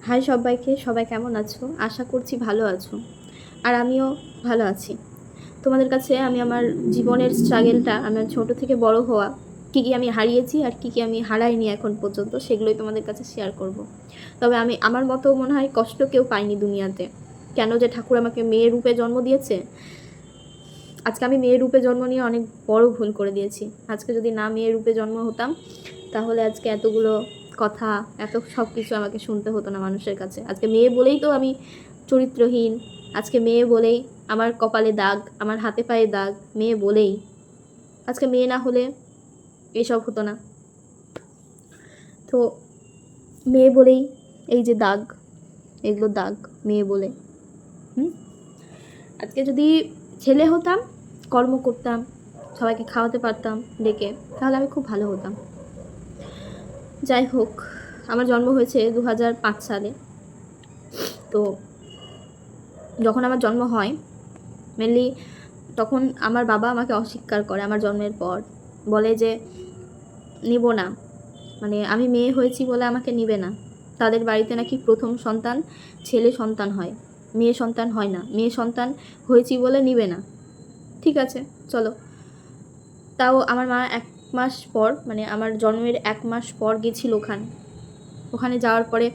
High সবাইকে, সবাই কেমন আছো? আশা করছি ভালো আছো। আর আমিও ভালো আছি। তোমাদের কাছে আমি আমার জীবনের স্ট্রাগেলটা, আমার ছোট থেকে বড় হওয়া, কী কী আমি হারিয়েছি আর কী কী আমি হারাইনি এখন পর্যন্ত, সেগুলোই তোমাদের কাছে শেয়ার করব। তবে আমি আমার মতো মনে হয় কষ্ট কেউ পাইনি দুনিয়াতে। কেন যে ঠাকুর আমাকে মেয়ে রূপে জন্ম দিয়েছে। আজকে আমি মেয়ে রূপে জন্ম নিয়ে অনেক বড় ভুল করে দিয়েছি। আজকে যদি না মেয়ে রূপে জন্ম হতাম, তাহলে আজকে এতগুলো কথা, এত সব কিছু আমাকে শুনতে হতো না মানুষের কাছে। আজকে মেয়ে বলেই তো আমি চরিত্রহীন। আজকে মেয়ে বলেই আমার কপালে দাগ, আমার হাতে পায়ে দাগ, মেয়ে বলেই। আজকে মেয়ে না হলে এসব হতো না। তো মেয়ে বলেই এই যে দাগ, এগুলো দাগ মেয়ে বলে। আজকে যদি ছেলে হতাম, কর্ম করতাম, সবাইকে খাওয়াতে পারতাম ডেকে, তাহলে আমি খুব ভালো হতাম। যাই হোক, আমার জন্ম হয়েছে 2005 সালে। তো যখন আমার জন্ম হয়, মেনলি তখন আমার বাবা আমাকে অস্বীকার করে আমার জন্মের পর। বলে যে নিব না, মানে আমি মেয়ে হয়েছি বলে আমাকে নিবে না। তাদের বাড়িতে নাকি প্রথম সন্তান ছেলে সন্তান হয়, মেয়ে সন্তান হয় না। মেয়ে সন্তান হয়েছি বলে নিবে না। ঠিক আছে, চলো। তাও আমার মা 1 মাস পর, মানে আমার জন্মের 1 মাস পর গেছিল ওখানে যাওয়ার পরে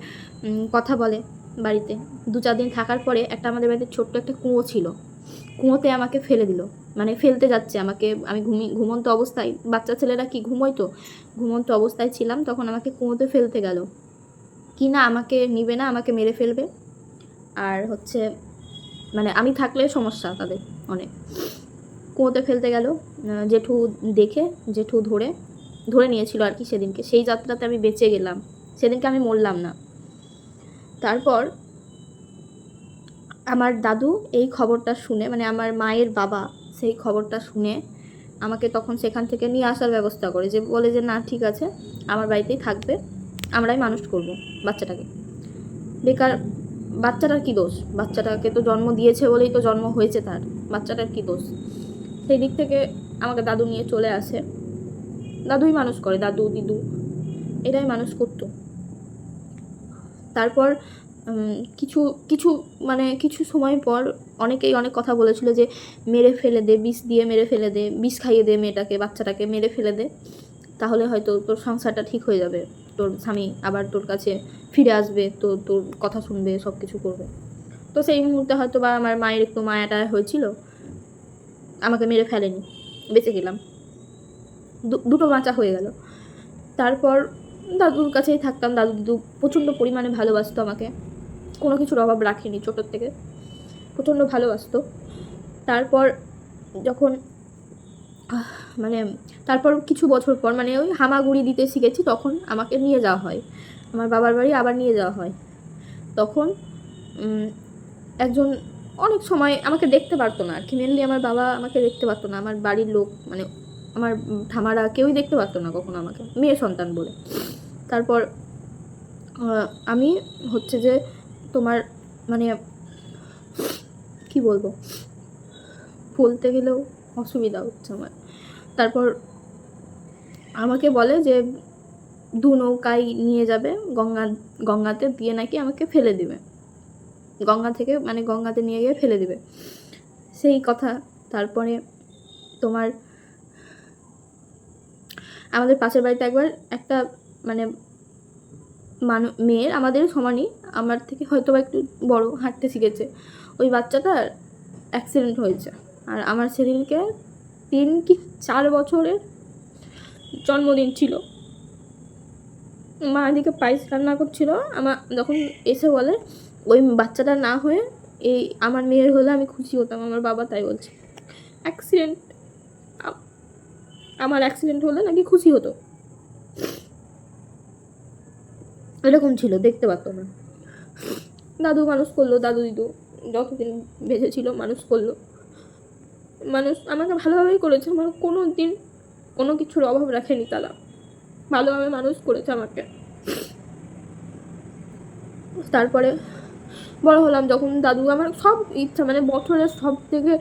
কথা বলে বাড়িতে। 2-4 দিন থাকার পরে আমাদের বাড়িতে ছোট্ট একটা কুঁয়ো ছিল, কুঁয়োতে আমাকে ফেলে দিল। মানে ফেলতে যাচ্ছে আমাকে, আমি ঘুমন্ত অবস্থায়, বাচ্চা ছেলেরা কি ঘুমোয়, তো ঘুমন্ত অবস্থায় ছিলাম, তখন আমাকে কুঁয়োতে ফেলতে গেল। কি না আমাকে নিবে না, আমাকে মেরে ফেলবে। আর হচ্ছে মানে আমি থাকলে সমস্যা তাদের অনেক। কুঁয়োতে ফেলতে গেল, জেঠু দেখে, জেঠু ধরে নিয়েছিল আর কি সেদিনকে। সেই যাত্রাতে আমি বেঁচে গেলাম, সেদিনকে আমি মরলাম না। তারপর আমার দাদু এই খবরটা শুনে, মানে আমার মায়ের বাবা সেই খবরটা শুনে আমাকে তখন সেখান থেকে নিয়ে আসার ব্যবস্থা করে, যে বলে যে না ঠিক আছে, আমার বাড়িতেই থাকবে, আমরাই মানুষ করব বাচ্চাটাকে। বেকার, বাচ্চাটার কী দোষ? বাচ্চাটাকে তো জন্ম দিয়েছে বলেই তো জন্ম হয়েছে তার, বাচ্চাটার কী দোষ? সেই দিক থেকে আমাকে দাদু নিয়ে চলে আসে। দাদুই মানুষ করে, দাদু দিদু এরাই মানুষ করতো। তারপর কিছু কিছু মানে কিছু সময় পর অনেকেই অনেক কথা বলেছিল যে মেরে ফেলে দে, বিষ দিয়ে মেরে ফেলে দে, বিষ খাইয়ে দে মেয়েটাকে, বাচ্চাটাকে মেরে ফেলে দে, তাহলে হয়তো তোর সংসারটা ঠিক হয়ে যাবে, তোর স্বামী আবার তোর কাছে ফিরে আসবে, তো তোর কথা শুনবে, সব কিছু করবে। তো সেই মুহূর্তে হয়তো বা আমার মায়ের একটু মায়াটা হয়েছিল, আমাকে মেরে ফেলেনি, বেঁচে গেলাম, দুটো বাঁচা হয়ে গেল। তারপর দাদুর কাছেই থাকতাম। দাদু দিদু প্রচণ্ড পরিমাণে ভালোবাসতো আমাকে, কোনো কিছুর অভাব রাখেনি, ছোটোর থেকে প্রচণ্ড ভালোবাসতো। তারপর যখন মানে তারপর কিছু বছর পর, মানে ওই হামাগুড়ি দিতে শিখেছি, তখন আমাকে নিয়ে যাওয়া হয় আমার বাবার বাড়ি, আবার নিয়ে যাওয়া হয়। তখন একজন অনেক সময় আমাকে দেখতে পারতো না আর কি, মেনলি আমার বাবা আমাকে দেখতে পারতো না, আমার বাড়ির লোক, মানে আমার ঠামারা কেউই দেখতে পারতো না কখনো আমাকে, মেয়ে সন্তান বলে। তারপর আমি হচ্ছে যে তোমার মানে কি বলবো, বলতে গেলেও অসুবিধা হচ্ছে আমার। তারপর আমাকে বলে যে 2 নৌকায় নিয়ে যাবে গঙ্গাতে, দিয়ে নাকি আমাকে ফেলে দিবে, গঙ্গা থেকে, মানে গঙ্গাতে নিয়ে গিয়ে ফেলে দিবে, সেই কথা। তারপরে তোমার আমাদের পাশের বাড়িতে একবার একটা মানে মেয়ের, আমাদের সমানই, আমার থেকে হয়তো বা একটু বড়, হাঁটতে শিখেছে, ওই বাচ্চাটার অ্যাক্সিডেন্ট হয়েছে। আর আমার সেদিনকে 3 কি 4 বছরের জন্মদিন ছিল। মা এদিকে পায়েস রান্না করছিল, আমার যখন এসে বলে ওই বাচ্চাটা না হয়ে এই আমার মেয়ের হলে আমি খুশি হতাম। আমার বাবা তাই বলছে, অ্যাক্সিডেন্ট, আমার অ্যাক্সিডেন্ট হলে নাকি খুশি হতো, এরকম ছিল, দেখতে পারতো না। দাদু মানুষ করলো, দাদু দিদু যতদিন বেঁচে ছিল মানুষ করলো, মানুষ আমাকে ভালোভাবেই করেছে, আমার কোনো দিন কোনো কিছুর অভাব রাখেনি, তারা ভালোভাবে মানুষ করেছে আমাকে। তারপরে বড় হলাম যখন, দাদু আমার সব ইচ্ছা, মানে বছরের সব থেকে,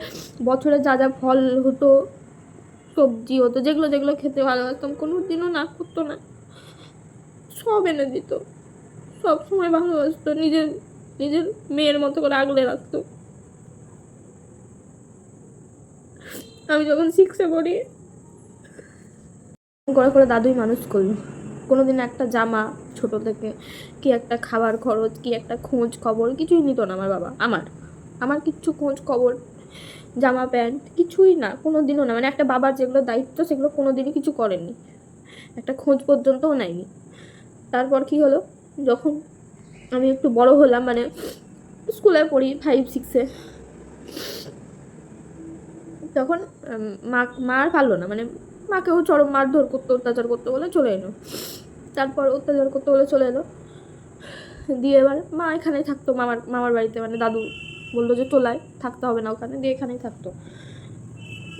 বছরে যা যা ফল হতো, সবজি হতো, যেগুলো যেগুলো খেতে ভালোবাসতাম, কোনো দিনও না করতো না, সব এনে দিত, সব সময় ভালোবাসতো, নিজের নিজের মেয়ের মতো করে আগলে রাখতো। আমি যখন 6-এ পড়ি করে করে দাদুই মানুষ করলো। কোনোদিন একটা জামা ছোট থেকে, কি একটা খাবার খরচ, কি একটা খোঁজ খবর কিছুই নিত না আমার বাবা। আমার কিচ্ছু খোঁজ খবর, জামা প্যান্ট কিছুই না, কোনো দিনও না। মানে একটা বাবার যেগুলো দায়িত্ব সেগুলো কোনো দিনই কিছু করেননি, একটা খোঁজ পর্যন্তও নেয়নি। তারপর কি হলো, যখন আমি একটু বড় হলাম, মানে স্কুলে পড়ি 5-6-এ, তখন মা আর পারলো না, মানে মাকেও চরম মারধর করতো, অত্যাচার করতো বলে চলে এলো। তারপর অত্যাচার করতে বলে চলে এলো, দিয়ে এবার মা এখানেই থাকতো, মামার বাড়িতে। মানে দাদু বললো যে তোলায় থাকতে হবে না ওখানে, দিয়ে এখানেই থাকতো।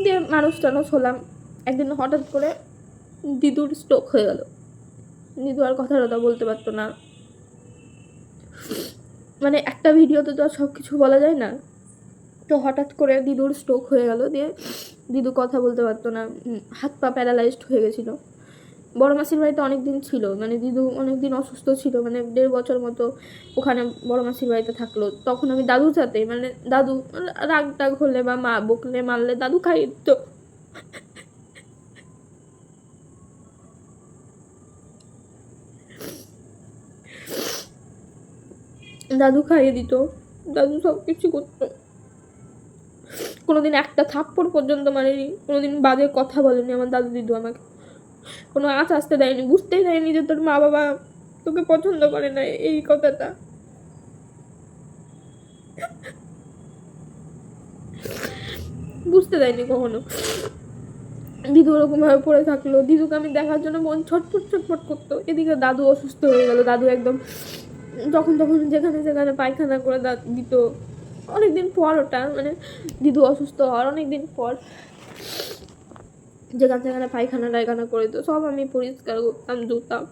দিয়ে মানুষ টানুষ হলাম। একদিন হঠাৎ করে দিদুর স্ট্রোক হয়ে গেল। দিদু আর কথা বলতে পারতো না। মানে একটা ভিডিওতে তো আর সব কিছু বলা যায় না। তো হঠাৎ করে দিদুর স্ট্রোক হয়ে গেল, দিয়ে দিদু কথা বলতে পারতো না, হাত পা প্যারালাইজড হয়ে গেছিলো। বড় মাসির বাড়িতে অনেক দিন ছিল, মানে দিদু অনেক দিন অসুস্থ ছিল, মানে 1.5 বছর মতো ওখানে বড় মাসির বাড়িতে থাকলো। তখন আমি দাদুর সাথে, মানে দাদু রাগ টাগ হলে বা মা বকলে মারলে দাদু খাইয়ে দিত। দাদু খাইয়ে দিত, দাদু সব কিছু করতো। কোনোদিন একটা থাপ্পড় পর্যন্ত মারেনি, কোনোদিন বাজে কথা বলেনি আমার দাদু দিদু আমাকে, কোনো আঁচ আসতে দেয়নি, বুঝতেই দেয়নি যে তোর মা বাবা তোকে পছন্দ করে না এই কথাটা। বুঝতে দেয়নি কখনো। দিদু ওরকম ভাবে পড়ে থাকলো, দিদুকে আমি দেখার জন্য মন ছটফট ছটফট করতো। এদিকে দাদু অসুস্থ হয়ে গেল, দাদু একদম যখন তখন যেখানে সেখানে পায়খানা করে দিত। অনেকদিন পর ওটা, মানে দিদু অসুস্থ হওয়ার অনেকদিন পর যেখানে সেখানে পায়খানা টায়খানা করে দিত, সব আমি পরিষ্কার করতাম, ধুতাম।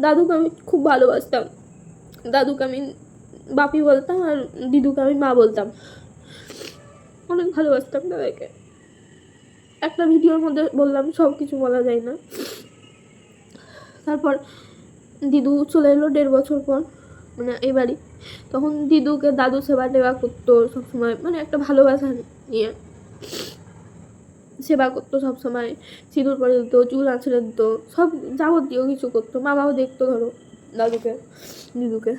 দাদুকে আমি খুব ভালোবাসতাম, দাদুকে আমি বাপি বলতাম আর দিদুকে আমি মা বলতাম, অনেক ভালোবাসতাম তাদেরকে। একটা ভিডিওর মধ্যে বললাম, সব কিছু বলা যায় না। তারপর দিদু চলে এলো 1.5 বছর পর, মানে এই বাড়ি। তখন দিদুকে দাদু সেবা টেবা করতো সবসময়, মানে একটা ভালোবাসা নিয়ে সেবা করতো সবসময়, সিঁদুর পরে দিত, চুল আঁচড়ে দিত, সব যাবতীয় কিছু করতো। মামাও দেখতো ধরো দাদুকে, দিদুকে।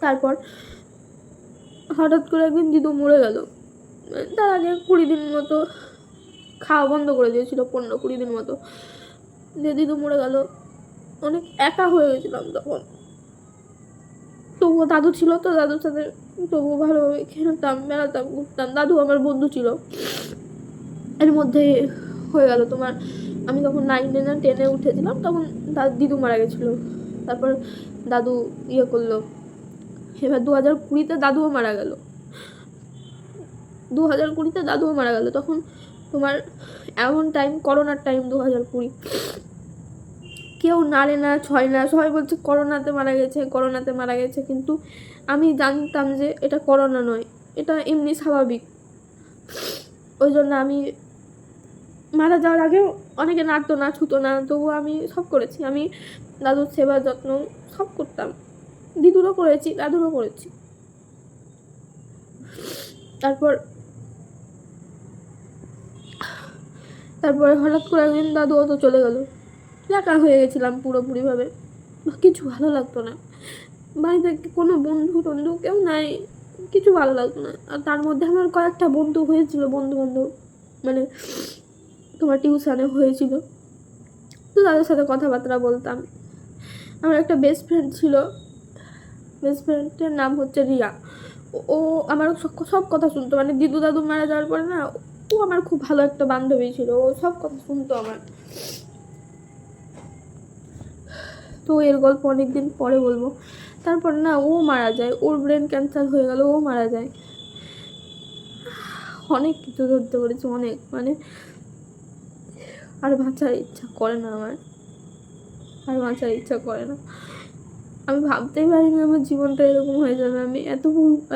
তারপর হঠাৎ করে একদিন দিদু মরে গেল। তার আগে 20 দিন মতো খাওয়া বন্ধ করে দিয়েছিল, 15-20 দিন মতো। দিয়ে দিদু মরে গেল, অনেক একা হয়ে গেছিলাম তখন। তবুও দাদু ছিল তো, দাদুর সাথে তবুও ভালোভাবে খেলতাম, বেড়াতাম, ঘুরতাম। দাদু আমার বন্ধু ছিল। এর মধ্যে হয়ে গেল তোমার, আমি তখন 9-এ না 10-এ উঠেছিলাম, তখন দিদু মারা গেছিলো। তারপর দাদু ইয়ে করলো, এবার 2020-তে দাদুও মারা গেল। 2020-তে দাদুও মারা গেল। তখন তোমার এমন টাইম, করোনার টাইম 2020, কেউ নাড়ে না ছয় না, সবাই বলছে করোনাতে মারা গেছে, করোনাতে মারা গেছে। কিন্তু আমি জানতাম যে এটা করোনা নয়, এটা এমনি স্বাভাবিক। ওই জন্য আমি মারা যাওয়ার আগেও অনেকে নাড়তো না, ছুতো না, তবুও আমি সব করেছি। আমি দাদুর সেবা যত্ন সব করতাম, দিদুরও করেছি, দাদুরও করেছি। তারপরে হঠাৎ করে একদিন দাদু অত চলে গেল, একা হয়ে গেছিলাম পুরোপুরিভাবে, কিছু ভালো লাগতো না। বাড়িতে কোনো বন্ধু টন্ধু কেউ নাই, কিছু ভালো লাগতো না। আর তার মধ্যে আমার কয়েকটা বন্ধু হয়েছিল, বন্ধু বান্ধব, মানে তোমার টিউশনে হয়েছিল, তো তাদের সাথে কথাবার্তা বলতাম। আমার একটা বেস্ট ফ্রেন্ড ছিল, বেস্ট ফ্রেন্ডের নাম হচ্ছে রিয়া। ও আমার সব কথা শুনতো, মানে দিদু দাদু মারা যাওয়ার পরে না, ও আমার খুব ভালো একটা বান্ধবী ছিল, ও সব কথা শুনতো আমার। তো এর গল্প অনেকদিন পরে বলবো। তারপর না ও মারা যায়, ওর ব্রেন ক্যান্সার হয়ে গেল, ও মারা যায়। অনেক কিছু ধরতে পেরেছি, অনেক, মানে আর বাঁচার ইচ্ছা করে না আমার, আর বাঁচার ইচ্ছা করে না। আমি ভাবতেই পারিনি আমার জীবনটা এরকম হয়ে যাবে, আমি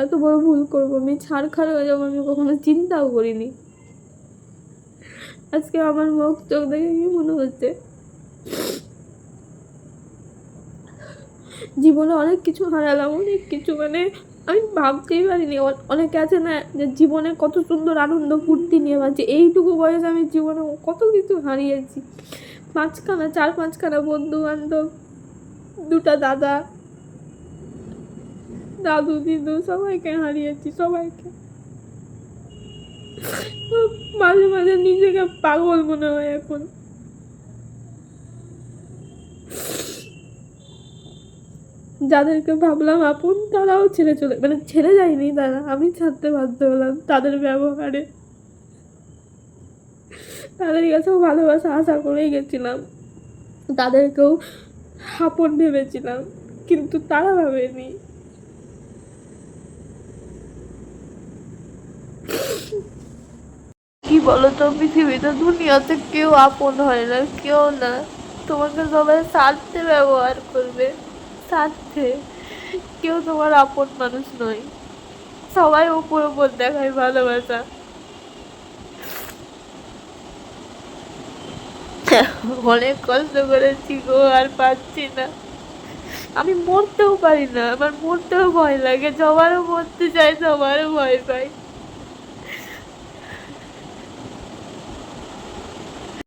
এত বড় ভুল করবো, আমি ছাড়খাড় হয়ে যাবো, আমি কখনো চিন্তাও করিনি। আজকে আমার মুখ চোখ দেখে কি মনে হচ্ছে, জীবনে অনেক কিছু হারালাম, অনেক কিছু, মানে আমি ভাবতেই পারিনি। অনেকে আছে না যে জীবনে কত সুন্দর আনন্দ ফুর্তি নিয়ে বাঁচে, এইটুকু বয়সে আমি জীবনে কত কিছু হারিয়েছি। চার পাঁচখানা বন্ধু বান্ধব, দুটা দাদা, দাদু দিদু, সবাইকে হারিয়েছি, সবাইকে। মাঝে মাঝে নিজেকে পাগল মনে হয় এখন। যাদেরকে ভাবলাম আপন তারাও ছেড়ে যায়নি তারা, আমি ছাড়তে বাধ্য হলাম তাদের ব্যবহারে। তাদের কাছেও ভালোবাসা আশা করেই গেছিলাম, তাদেরকেও আপন ভেবেছিলাম, কিন্তু তারা ভাবেনি। কি বলতো, পৃথিবীতে দুনিয়াতে কেউ আপন হয় না, কেউ না। তোমাকে সবাই স্বার্থে ব্যবহার করবে, স্বার্থে। কেউ তোমার আপন মানুষ নয়, সবাই উপর উপর দেখায় ভালোবাসা। অনেক কষ্ট করেছি গো, আর পাচ্ছি না। আমি মরতেও পারি না, আমার মরতেও ভয় লাগে, সবারও মরতে চাই, সবারও ভয় পাই।